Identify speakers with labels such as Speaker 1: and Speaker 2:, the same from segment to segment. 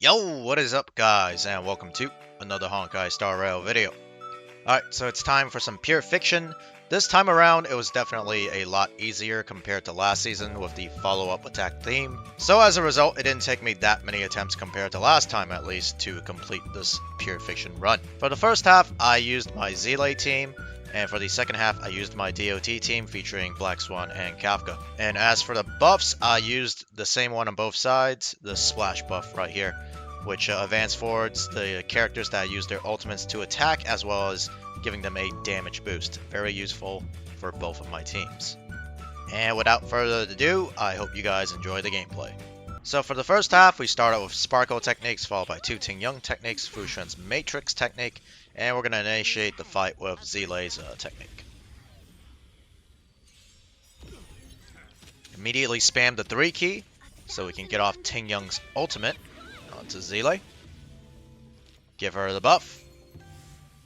Speaker 1: Yo, what is up guys, and welcome to another Honkai Star Rail video. Alright, so it's time for some pure fiction. This time around, it was definitely a lot easier compared to last season with the follow-up attack theme. So as a result, it didn't take me that many attempts compared to last time at least to complete this pure fiction run. For the first half, I used my Zelay team, and for the second half, I used my DOT team featuring Black Swan and Kafka. And as for the buffs, I used the same one on both sides, the splash buff right here, which advance forwards the characters that use their ultimates to attack, as well as giving them a damage boost. Very useful for both of my teams. And without further ado, I hope you guys enjoy the gameplay. So for the first half, we start out with Sparkle techniques, followed by two Tingy techniques, Fu Xuan's Matrix technique, and we're going to initiate the fight with Zelay's technique. Immediately spam the 3 key, so we can get off Tingy's ultimate onto Zelay. Give her the buff.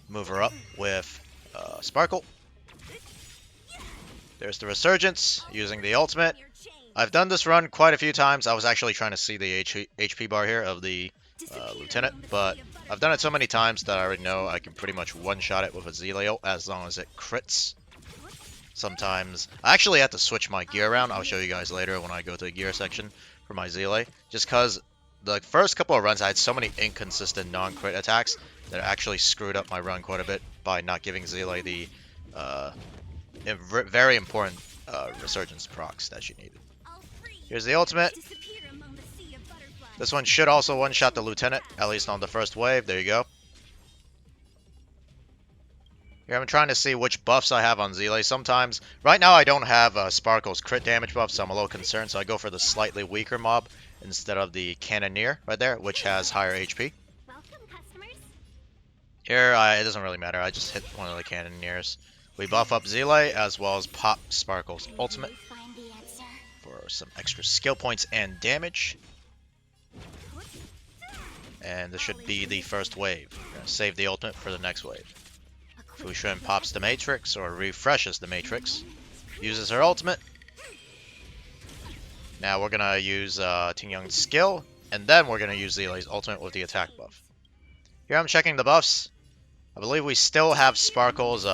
Speaker 1: Move her up with Sparkle. There's the Resurgence, using the ultimate. I've done this run quite a few times. I was actually trying to see the HP bar here of the Lieutenant, but I've done it so many times that I already know I can pretty much one-shot it with a Zelay ult as long as it crits. Sometimes I actually have to switch my gear around. I'll show you guys later when I go to the gear section for my Zelay, just because the first couple of runs I had so many inconsistent non-crit attacks that it actually screwed up my run quite a bit by not giving Zelay the very important Resurgence procs that she needed. Here's the ultimate. This one should also one-shot the Lieutenant, at least on the first wave. There you go. Here I'm trying to see which buffs I have on Zelay. Sometimes, right now I don't have Sparkle's crit damage buff, so I'm a little concerned, so I go for the slightly weaker mob instead of the Cannoneer right there, which has higher HP. Here, it doesn't really matter. I just hit one of the Cannoneers. We buff up Zelay as well as pop Sparkle's ultimate for some extra skill points and damage. And this should be the first wave. We're going to save the ultimate for the next wave. Fu Xuan pops the Matrix, or refreshes the Matrix. Uses her ultimate. Now we're going to use Tingy's skill, and then we're going to use Zelay's ultimate with the attack buff. Here I'm checking the buffs. I believe we still have Sparkle's,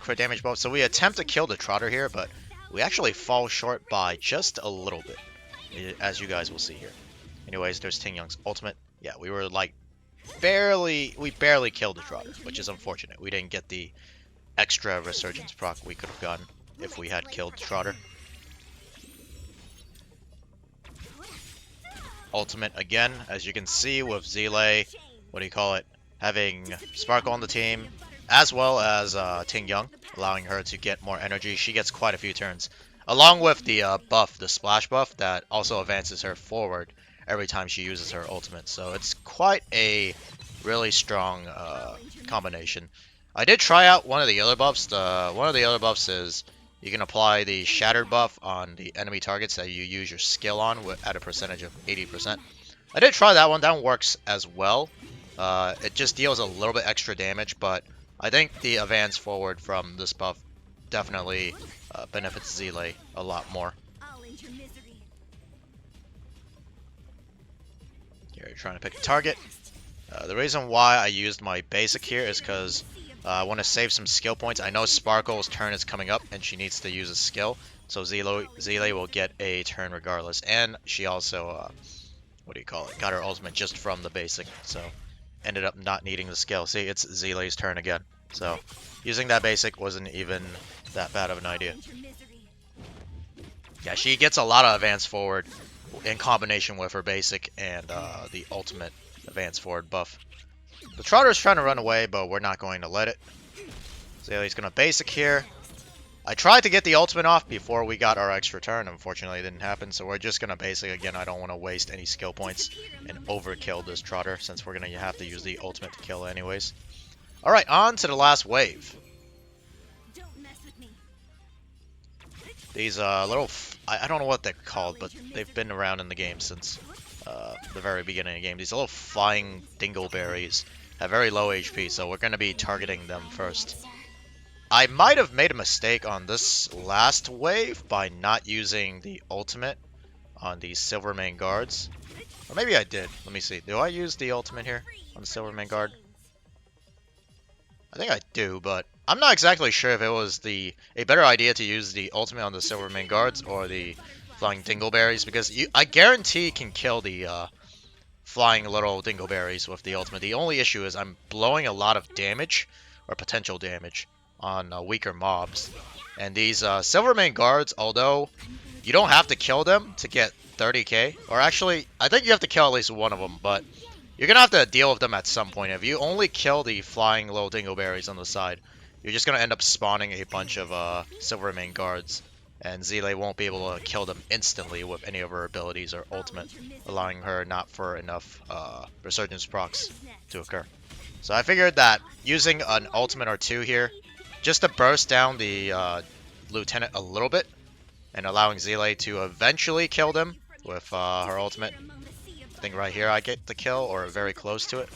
Speaker 1: crit damage buff. So we attempt to kill the Trotter here, but we actually fall short by just a little bit, as you guys will see here. Anyways, there's Tingy's ultimate. Yeah, we were like we barely killed the Trotter, which is unfortunate. We didn't get the extra Resurgence proc we could have gotten if we had killed the Trotter. Ultimate again, as you can see with Zelay, having Sparkle on the team, as well as Tingy, allowing her to get more energy. She gets quite a few turns, along with the buff, the splash buff, that also advances her forward every time she uses her ultimate. So it's quite a really strong combination. I did try out one of the other buffs. One of the other buffs is you can apply the Shattered buff on the enemy targets that you use your skill on at a percentage of 80%. I did try that one. That one works as well. It just deals a little bit extra damage, but I think the advance forward from this buff definitely benefits Zelay a lot more. Here, you're trying to pick a target. The reason why I used my basic here is because I want to save some skill points. I know Sparkle's turn is coming up, and she needs to use a skill, so Zelay will get a turn regardless. And she also, got her ultimate just from the basic, so ended up not needing the skill. See, it's Zelay's turn again. So using that basic wasn't even that bad of an idea. Yeah, she gets a lot of advance forward in combination with her basic and the ultimate advance forward buff. The Trotter's trying to run away, but we're not going to let it. Zelay's going to basic here. I tried to get the ultimate off before we got our extra turn. Unfortunately, it didn't happen, so we're just going to basic again. I don't want to waste any skill points and overkill this Trotter, since we're going to have to use the ultimate to kill anyways. Alright, on to the last wave. These little... I don't know what they're called, but they've been around in the game since the very beginning of the game. These little flying dingleberries have very low HP, so we're going to be targeting them first. I might have made a mistake on this last wave by not using the ultimate on these Silver Mane guards. Or maybe I did. Let me see. Do I use the ultimate here on the Silverman guard? I think I do, but I'm not exactly sure if it was a better idea to use the ultimate on the Silverman guards or the flying dingleberries, because I guarantee can kill the flying little dingleberries with the ultimate. The only issue is I'm blowing a lot of damage, or potential damage, on weaker mobs. And these Silverman guards, although you don't have to kill them to get 30k, or actually, I think you have to kill at least one of them, but you're going to have to deal with them at some point. If you only kill the flying little dingleberries on the side, you're just going to end up spawning a bunch of Silverman guards, and Zealay won't be able to kill them instantly with any of her abilities or ultimate, allowing her not for enough resurgence procs to occur. So I figured that using an ultimate or two here, just to burst down the lieutenant a little bit, and allowing Zealay to eventually kill them with her ultimate. I think right here I get the kill, or very close to it.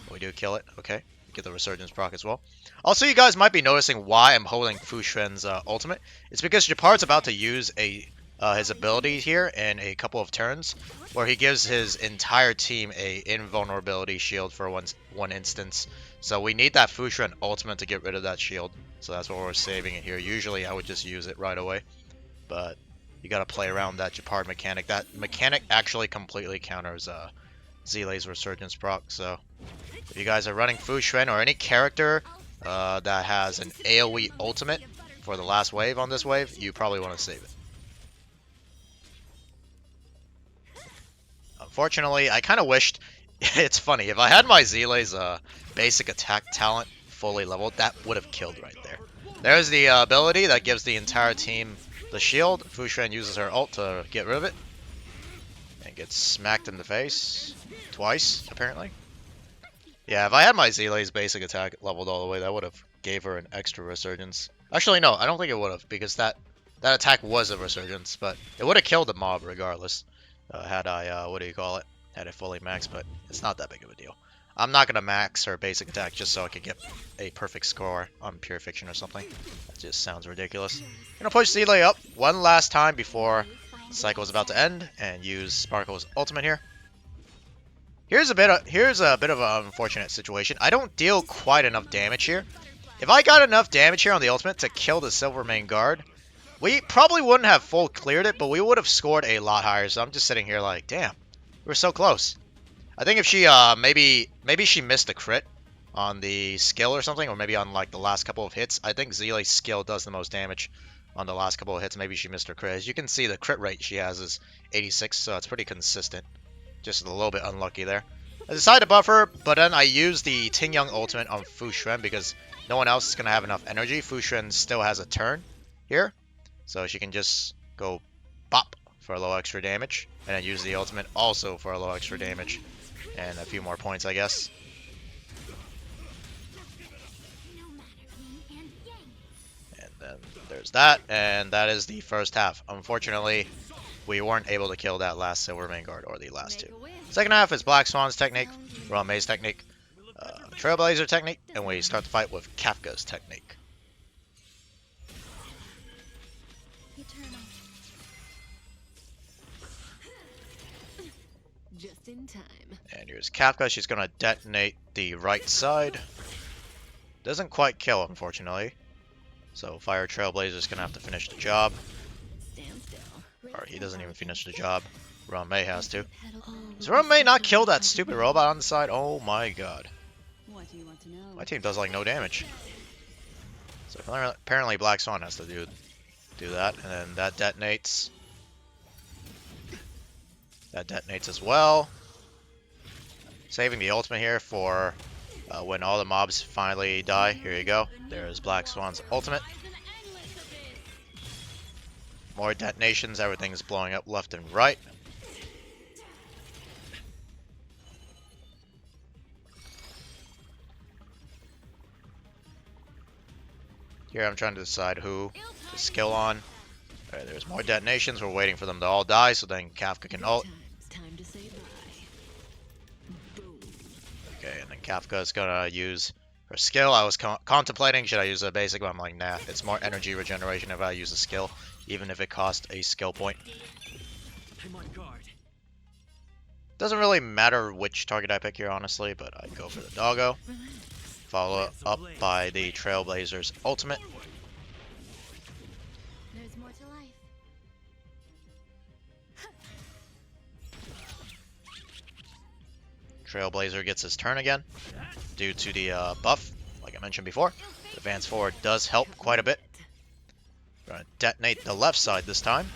Speaker 1: We do kill it, okay. Get the resurgence proc as well. Also, you guys might be noticing why I'm holding Fu Xuan's ultimate. It's because Japard's about to use his ability here in a couple of turns, where he gives his entire team a invulnerability shield for one instance. So we need that Fu Xuan ultimate to get rid of that shield. So that's what we're saving it here. Usually I would just use it right away, but you gotta play around that Japard mechanic. That mechanic actually completely counters Zealay's resurgence proc. So if you guys are running Fu Xuan or any character that has an AoE ultimate for the last wave on this wave, you probably want to save it. Unfortunately, I kind of wished... It's funny, if I had my Zealay's basic attack talent fully leveled, that would have killed right there. There's the ability that gives the entire team the shield. Fu Xuan uses her ult to get rid of it, and gets smacked in the face twice, apparently. Yeah, if I had my Zealay's basic attack leveled all the way, that would have gave her an extra resurgence. Actually, no, I don't think it would have, because that attack was a resurgence, but it would have killed the mob regardless. Had I, what do you call it? Had it fully maxed, but it's not that big of a deal. I'm not going to max her basic attack just so I could get a perfect score on Pure Fiction or something. That just sounds ridiculous. Gonna push Zealay up one last time before the cycle is about to end, and use Sparkle's ultimate here. Here's a bit of an unfortunate situation. I don't deal quite enough damage here. If I got enough damage here on the ultimate to kill the Silverman guard, we probably wouldn't have full cleared it, but we would have scored a lot higher. So I'm just sitting here like, damn, we're so close. I think if she maybe she missed a crit on the skill or something, or maybe on like the last couple of hits. I think Zealay's skill does the most damage on the last couple of hits. Maybe she missed her crit. As you can see, the crit rate she has is 86, so it's pretty consistent. Just a little bit unlucky there. I decided to buffer, but then I used the Tingy ultimate on Fu Xuan because no one else is going to have enough energy. Fu Xuan still has a turn here, so she can just go bop for a little extra damage, and then use the ultimate also for a little extra damage, and a few more points, I guess. And then there's that, and that is the first half. Unfortunately, we weren't able to kill that last Silverman guard, or the last two. Second half is Black Swan's technique, Ruan May's technique, Trailblazer technique, and we start the fight with Kafka's technique.
Speaker 2: Just in time.
Speaker 1: And here's Kafka. She's gonna detonate the right side. Doesn't quite kill, unfortunately. So Fire Trailblazer's gonna have to finish the job.
Speaker 2: Stand still.
Speaker 1: Or he doesn't even finish the job. Ruan May has to. Does Ruan May not kill that stupid robot on the side? Oh my god.
Speaker 2: What do you want to know?
Speaker 1: My team does like no damage. So apparently Black Swan has to do that, and then that detonates. That detonates as well. Saving the ultimate here for when all the mobs finally die. Here you go. There's Black Swan's ultimate. More detonations. Everything's blowing up left and right. Here I'm trying to decide who to skill on. Alright, there's more detonations. We're waiting for them to all die so then Kafka can ult.
Speaker 2: Time to say bye. Boom.
Speaker 1: Okay, and then Kafka is gonna use her skill. I was contemplating, should I use a basic, but I'm like, nah, it's more energy regeneration if I use a skill, even if it costs a skill point. Doesn't really matter which target I pick here, honestly, but I go for the doggo. Follow up by the Trailblazer's ultimate.
Speaker 2: There's more to life.
Speaker 1: Trailblazer gets his turn again due to the buff, like I mentioned before. The advance forward does help quite a bit. Gonna detonate the left side this time.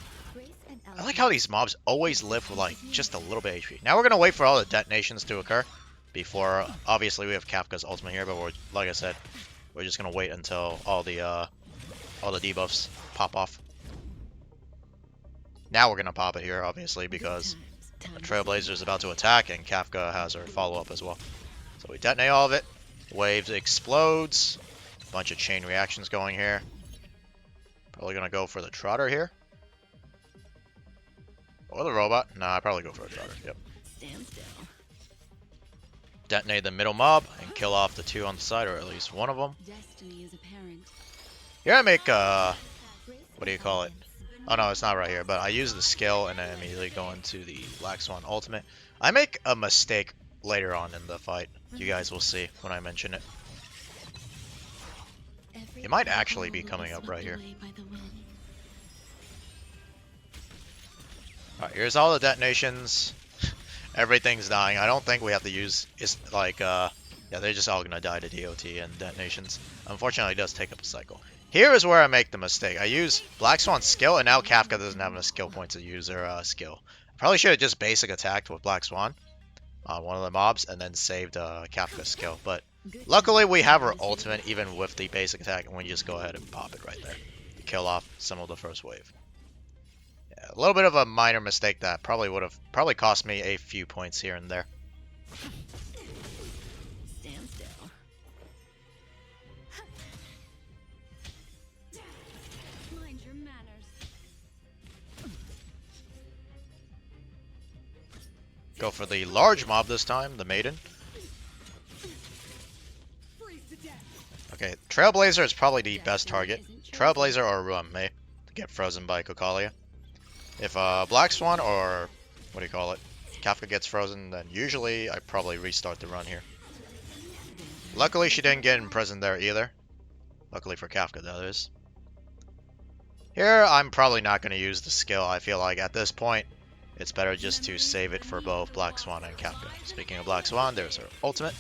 Speaker 1: I like how these mobs always live with like just a little bit HP. Now we're gonna wait for all the detonations to occur before. Obviously, we have Kafka's ultimate here, but like I said, we're just gonna wait until all the debuffs pop off. Now we're gonna pop it here, obviously, because the Trailblazer is about to attack, and Kafka has her follow-up as well. So we detonate all of it. Waves explodes. Bunch of chain reactions going here. Probably gonna go for the Trotter here. Or the robot. Nah, I'd probably go for a Trotter. Yep.
Speaker 2: Stand still.
Speaker 1: Detonate the middle mob and kill off the two on the side, or at least one of them.
Speaker 2: Destiny is apparent.
Speaker 1: Here I make, what do you call it? Oh no, it's not right here, but I use the skill and then immediately go into the Black Swan ultimate. I make a mistake later on in the fight. You guys will see when I mention it. It might actually be coming up right here. Alright, here's all the detonations. Everything's dying. I don't think we have to use, it's like, yeah, they're just all gonna die to DOT and detonations. Unfortunately, it does take up a cycle. Here is where I make the mistake. I use Black Swan's skill, and now Kafka doesn't have enough skill points to use her skill. Probably should have just basic attacked with Black Swan on one of the mobs, and then saved Kafka's skill. But luckily, we have her ultimate, even with the basic attack, and we just go ahead and pop it right there to kill off some of the first wave. Yeah, a little bit of a minor mistake that probably would have cost me a few points here and there.
Speaker 2: Stand still. Mind your manners.
Speaker 1: Go for the large mob this time, the Maiden. Okay, Trailblazer is probably the best target. Trailblazer or Ruan May to get frozen by Kokalia. If Black Swan or, what do you call it, Kafka gets frozen, then usually I probably restart the run here. Luckily she didn't get imprisoned there either. Luckily for Kafka, that is. Here I'm probably not going to use the skill. I feel like at this point it's better just to save it for both Black Swan and Kafka. Speaking of Black Swan, there's her ultimate.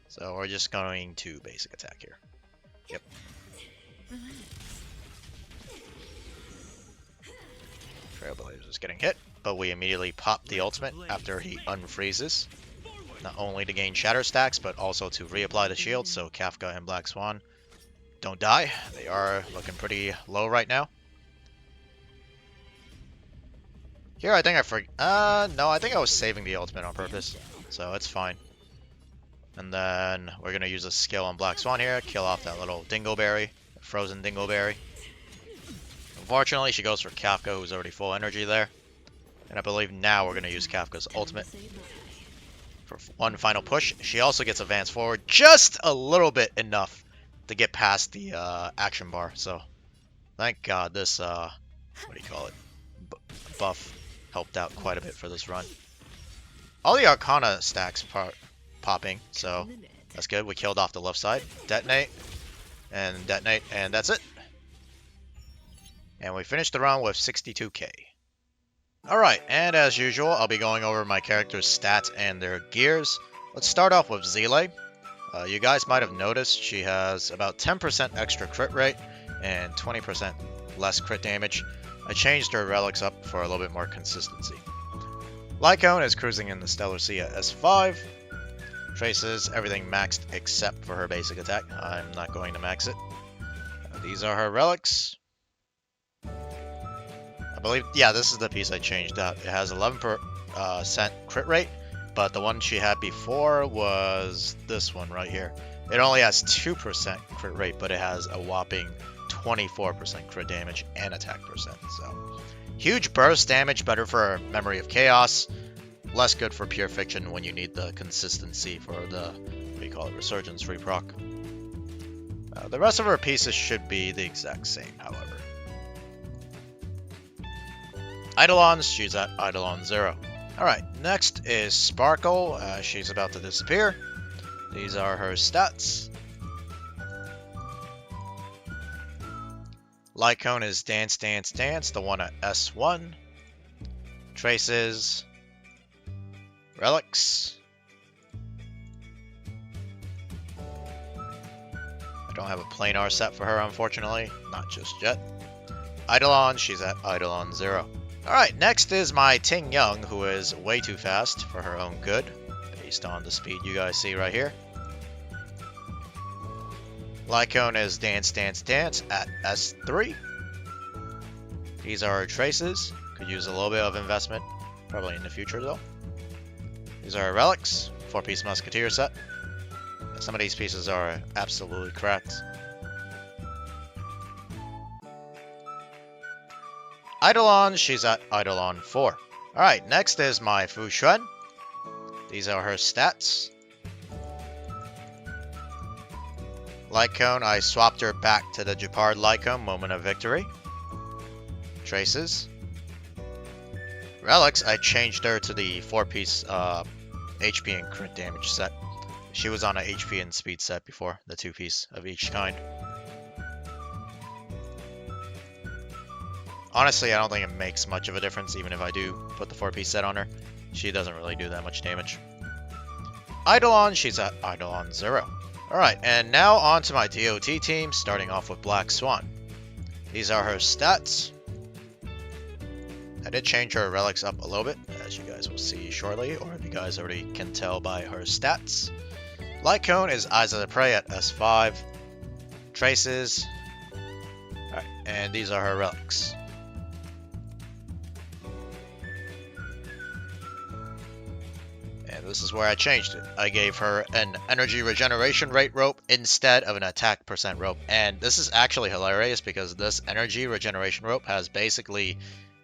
Speaker 1: So we're just going to basic attack here. Yep. Trailblazer is getting hit, but we immediately pop the ultimate after he unfreezes. Not only to gain shatter stacks, but also to reapply the shield, so Kafka and Black Swan don't die. They are looking pretty low right now. Here I think no, I think I was saving the ultimate on purpose, so it's fine. And then we're going to use a skill on Black Swan here, kill off that little Dingleberry, frozen Dingleberry. Unfortunately, she goes for Kafka, who's already full energy there. And I believe now we're going to use Kafka's ultimate for one final push. She also gets advanced forward just a little bit enough to get past the action bar. So thank God this, what do you call it, buff helped out quite a bit for this run. All the Arcana stacks popping, so that's good. We killed off the left side. Detonate, and that's it. And we finished the round with 62k. Alright, and as usual, I'll be going over my character's stats and their gears. Let's start off with Zile. You guys might have noticed she has about 10% extra crit rate and 20% less crit damage. I changed her relics up for a little bit more consistency. Lycone is cruising in the Stellar Sea at S5. Traces everything maxed except for her basic attack. I'm not going to max it. These are her relics. I believe, yeah, this is the piece I changed out. It has 11% crit rate, but the one she had before was this one right here. It only has 2% crit rate, but it has a whopping 24% crit damage and attack percent. So, huge burst damage, better for Memory of Chaos. Less good for Pure Fiction when you need the consistency for the, what do you call it, Resurgence reproc. The rest of her pieces should be the exact same, however. Eidolons, she's at Eidolon 0. Alright, next is Sparkle. She's about to disappear. These are her stats. Lycone is Dance, Dance, Dance, the one at S1. Traces. Relics. I don't have a planar set for her, unfortunately. Not just yet. Eidolon, she's at Eidolon 0. Alright, next is my Ting Young, who is way too fast for her own good, based on the speed you guys see right here. Lycone is Dance, Dance, Dance at S3. These are her traces. Could use a little bit of investment, probably in the future though. These are her relics, 4-piece musketeer set. Some of these pieces are absolutely correct. Eidolon, she's at Eidolon 4. Alright, next is my Fu Xuan. These are her stats. Lycone, I swapped her back to the Japard Lycone, Moment of Victory. Traces. Relics, I changed her to the 4-piece HP and crit damage set. She was on a HP and speed set before, the 2-piece of each kind. Honestly, I don't think it makes much of a difference, even if I do put the 4-piece set on her. She doesn't really do that much damage. Eidolon, she's at Eidolon 0. Alright, and now on to my DOT team, starting off with Black Swan. These are her stats. I did change her relics up a little bit, as you guys will see shortly, or if you guys already can tell by her stats. Lycone is Eyes of the Prey at S5. Traces. Alright, and these are her relics. And this is where I changed it. I gave her an energy regeneration rate rope instead of an attack percent rope. And this is actually hilarious because this energy regeneration rope has basically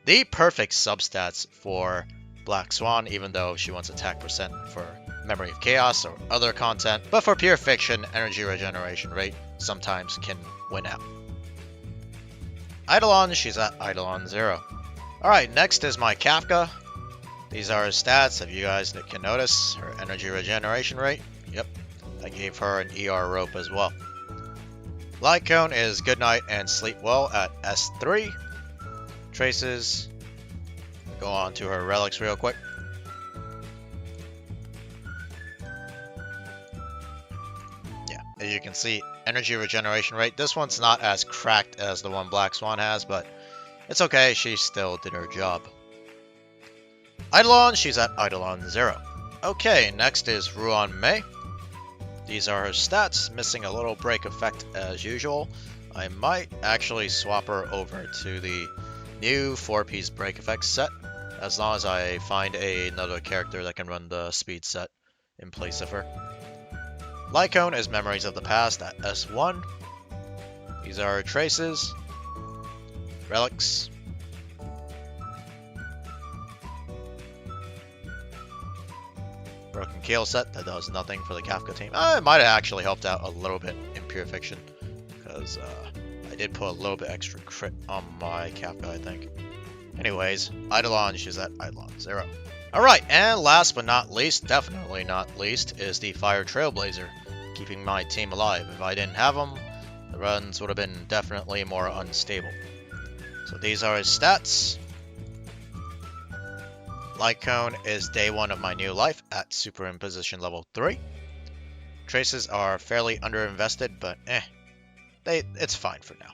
Speaker 1: the perfect substats for Black Swan, even though she wants attack percent for Memory of Chaos or other content. But for pure fiction, energy regeneration rate sometimes can win out. Eidolon, she's at Eidolon 0. Alright, next is my Kafka. These are her stats, if you guys can notice. Her energy regeneration rate. Yep, I gave her an ER rope as well. Lycone is Goodnight and Sleep Well at S3. Traces. Go on to her relics real quick. Yeah, as you can see, energy regeneration rate. This one's not as cracked as the one Black Swan has, but it's okay. She still did her job. Eidolon, she's at Eidolon 0. Okay, next is Ruan May. These are her stats, missing a little break effect as usual. I might actually swap her over to the new 4-piece break effects set, as long as I find another character that can run the speed set in place of her. Lycone is Memories of the Past at S1. These are her traces. Relics. Broken Keel set that does nothing for the Kafka team. It might have actually helped out a little bit in Pure Fiction, because I did put a little bit extra crit on my Kafka, I think. Anyways, Eidolon, she's at Eidolon 0. Alright, and last but not least, definitely not least, is the Fire Trailblazer, keeping my team alive. If I didn't have him, the runs would have been definitely more unstable. So these are his stats. Lycone is Day 1 of my new life at Superimposition level 3. Traces are fairly underinvested, but it's fine for now.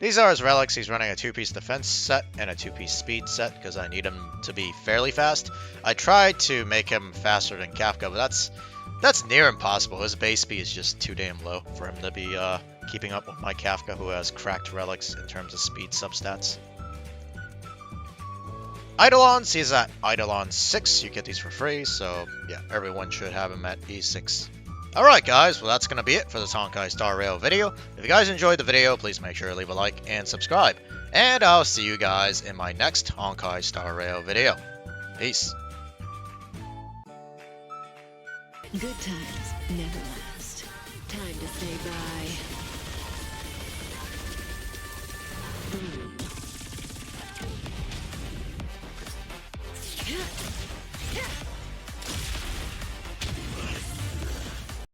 Speaker 1: These are his relics. He's running a 2-piece defense set and a 2-piece speed set because I need him to be fairly fast. I tried to make him faster than Kafka, but that's near impossible. His base speed is just too damn low for him to be keeping up with my Kafka, who has cracked relics in terms of speed substats. Eidolon, he's at Eidolon 6. You get these for free, so yeah, everyone should have him at E6. Alright guys, well that's going to be it for this Honkai Star Rail video. If you guys enjoyed the video, please make sure to leave a like and subscribe. And I'll see you guys in my next Honkai Star Rail video. Peace.
Speaker 2: Good times never last. Time to say bye.